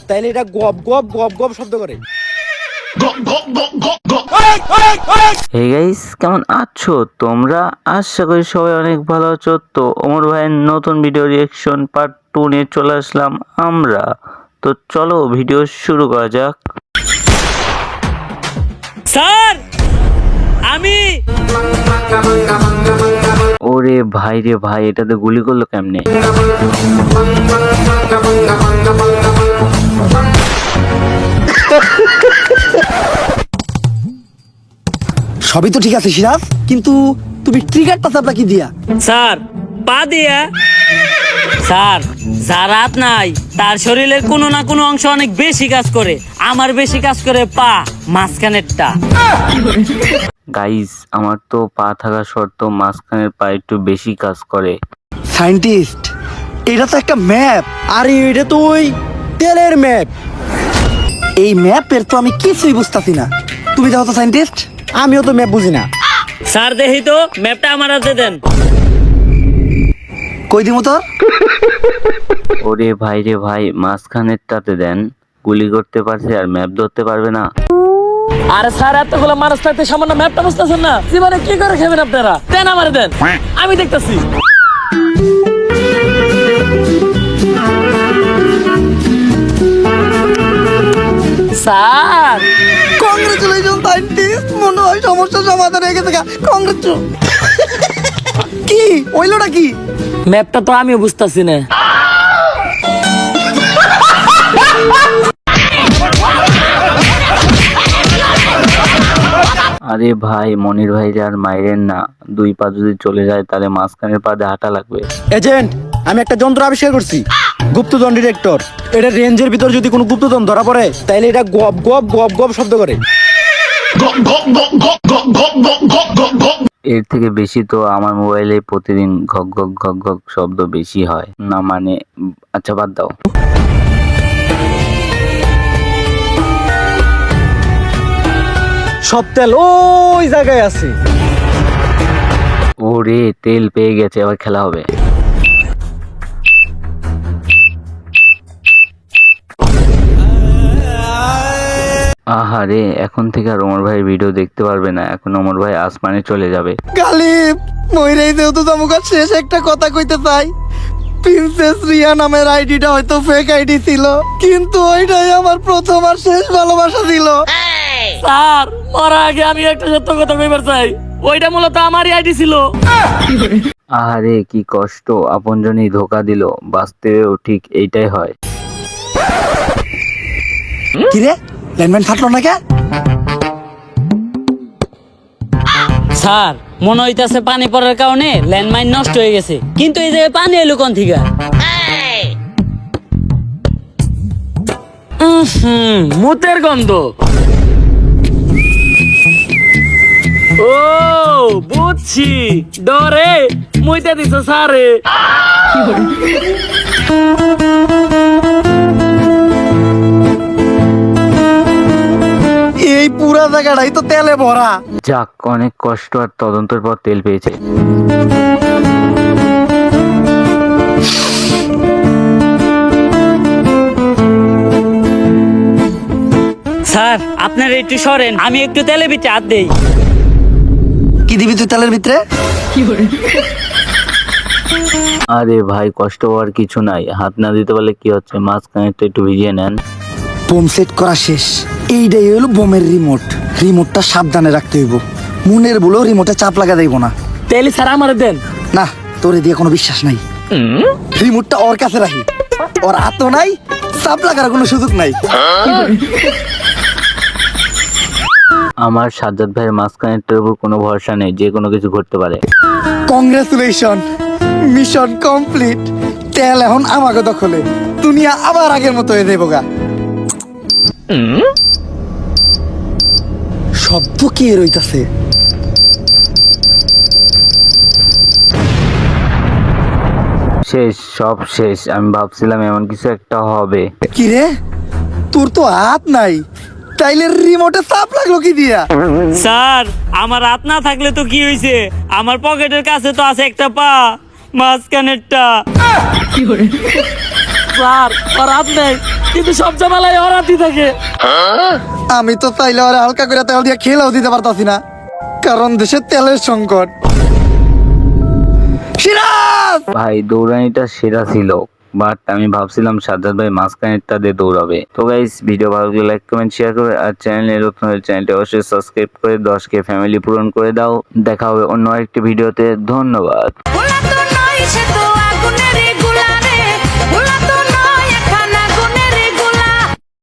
তাইলে এটা গপ গপ গপ গপ শব্দ করে। হে গাইস, কেমন আছো তোমরা? আশা করি সবাই অনেক ভালো আছো। তো ওমর ভাইয়ের নতুন ভিডিও রিঅ্যাকশন পার্ট 2 নিয়ে চলে আসলাম আমরা। তো চলো ভিডিও শুরু করা যাক। স্যার আমি ওরে ভাই রে ভাই, এটাতে গুলি করলো কেমনে? সবই তো ঠিক আছে সিরাজ, কিন্তু তুমি ট্রিগারটা চাপলা কি দিয়া? স্যার পা দিয়া। স্যার যার হাত নাই তার শরীরের কোনো না কোনো অংশ অনেক বেশি কাজ করে। আমার বেশি কাজ করে পা, মাঝখানেরটা। গাইস, আমার তো পা থাকা সত্ত্বেও মাঝখানের পা একটু বেশি কাজ করে। সায়েন্টিস্ট, এটা তো একটা ম্যাপ। আরে এটা তো ওই তেলের ম্যাপ। এই ম্যাপের তো আমি কিছুই বুঝতাছি না। তুমি দেখো তো সায়েন্টিস্ট, আমিও তো ম্যাপ বুঝি না। স্যার দেখি তো ম্যাপটা আমার হাতে দেন। কই দিমু তো? ওরে ভাই রে ভাই, মাঝখানেরটাতে দেন। গুলি করতে পারছে আর ম্যাপ ধরতে পারবে না। আরে স্যার এতগুলো মানুষ থাকতে সামান্য ম্যাপটা বুঝতেছেন না? জীবনে কি করে খাবেন আপনারা? দেন আমারে দেন, আমি দেখতেছি। স্যার কংগ্রেচুলেশন সায়েন্টিস্ট, মনে হয় সমস্যার সমাধান হয়ে গেছে। কংগ্রেচুলেশন। কি ওইলোটা কি? ম্যাপটা তো আমিও বুঝতেছি না। আরে ভাই, মনির ভাই আর মাইরেন না। দুই পা যদি চলে যায় তাহলে মাঝখানের পা দিয়ে হাঁটা লাগবে। এজেন্ট, আমি একটা যন্ত্র আবিষ্কার করছি, গুপ্তধন ডিটেক্টর। এটা রেঞ্জের ভিতর যদি কোনো গুপ্তধন ধরা পড়ে তাহলে এটা গপ গপ গপ গপ শব্দ করে। এর থেকে বেশি তো আমার মোবাইলে প্রতিদিন ঘক ঘক ঘক ঘক শব্দ বেশি হয় না, মানে আচ্ছা বাদ দাও। সব তেল ওই জায়গায় আছে। ওরে, তেল পেয়ে গেছে, আবার খেলা হবে। আহারে, এখন থেকে আর ওমর ভাইয়ের ভিডিও দেখতে পারবে না। এখন ওমর ভাই আসমানে চলে যাবে। গালিব, মইরাই যেহেতু তামুকার শেষ একটা কথা কইতে চাই। প্রিন্সেস রিয়া নামের আইডিটা হয়তো ফেক আইডি ছিল, কিন্তু ওইটাই আমার প্রথম আর শেষ ভালোবাসা ছিল। স্যার মরার আগে আমি একটা সত্য কথা কইবার চাই, ওইটা মূলত আমারই আইডি ছিল। আহারে, কি কষ্ট, আপনজনই ধোকা দিল। বাস্তবেও ঠিক এইটাই হয়। কিরে, ল্যান্ডম্যান ফাটলো না কে? স্যার মনে হইতাছে পানি পড়ার কারণে ল্যান্ডমাইন নষ্ট হয়ে গেছে, কিন্তু এই যে পানি এলো কোন থেকে? মুতের গন্ধ। ও বুঝছি, ডরে মুইতে দিছ স্যারে। এই পুরা জায়গাটাই তো তেলে ভরা। যাক, অনেক কষ্ট আর তদন্তের পর তেল পেয়েছে। স্যার আপনার একটু সরেন, আমি একটু তেলে ভিতরে হাত দেই। কি দিবি তুই তেলের ভিতরে? আরে ভাই, কষ্ট হওয়ার কিছু নাই। হাত না দিতে পারলে কি হচ্ছে, মাঝখানেরটা একটু ভিজিয়ে নেন। বোম সেট করা শেষ। এইটাই হলো বোমের রিমোট। রিমোটটা সাবধানে রাখতে হইব। মনের বলেও রিমোটে চাপ লাগা দেব না। তেলে স্যার আমার দেন। না, তোরে দিয়ে কোনো বিশ্বাস নাই। রিমোটটা ওর কাছে রাখি। ওর হাতও নাই, চাপ লাগার কোনো সুযোগ নাই। আমার সাজ্জাদ ভাইয়ের মাঝখানেরটার উপর কোনো ভরসা নেই, যে কোনো কিছু ঘটতে পারে। Congratulation, mission complete. তেল এখন আমাকে দখলে। দুনিয়া আবার আগের মতো হয়ে যাইব গা। শব্দ কি রইতাছে? শেষ, সব শেষ। আমি ভাবছিলাম এমন কিছু একটা হবে। কি রে, তোর তো হাত নাই, তাইলে রিমোটে চাপ লাগলো কি দিয়া? স্যার আমার হাত না থাকলে তো কি হয়েছে, আমার পকেটের কাছে তো আছে একটা পা, মাঝখানেরটা। স্যার আর হাত নেই, কিন্তু সব জামালাই ওরাতি থাকে। আমি তো চাইলে ওরা হালকা করে তেল দিয়ে খেলাও দিতে পারতাছি না, কারণ দেশে তেলের সংকট। সিরাজ! ভাই দৌড়ানিটা সেরা ছিল, বাট আমি ভাবছিলাম সাজ্জাদ ভাই মাঝখানেরটা দিয়ে দৌড়াবে। তো গাইস ভিডিও ভালো লাগলে লাইক কমেন্ট শেয়ার করে, আর চ্যানেলে নতুন হলে চ্যানেলটি অবশ্যই সাবস্ক্রাইব করে 10K ফ্যামিলি পূরণ করে দাও। দেখা হবে অন্য একটি ভিডিওতে। ধন্যবাদ। ভোলা তো নয় সে তো আগুনের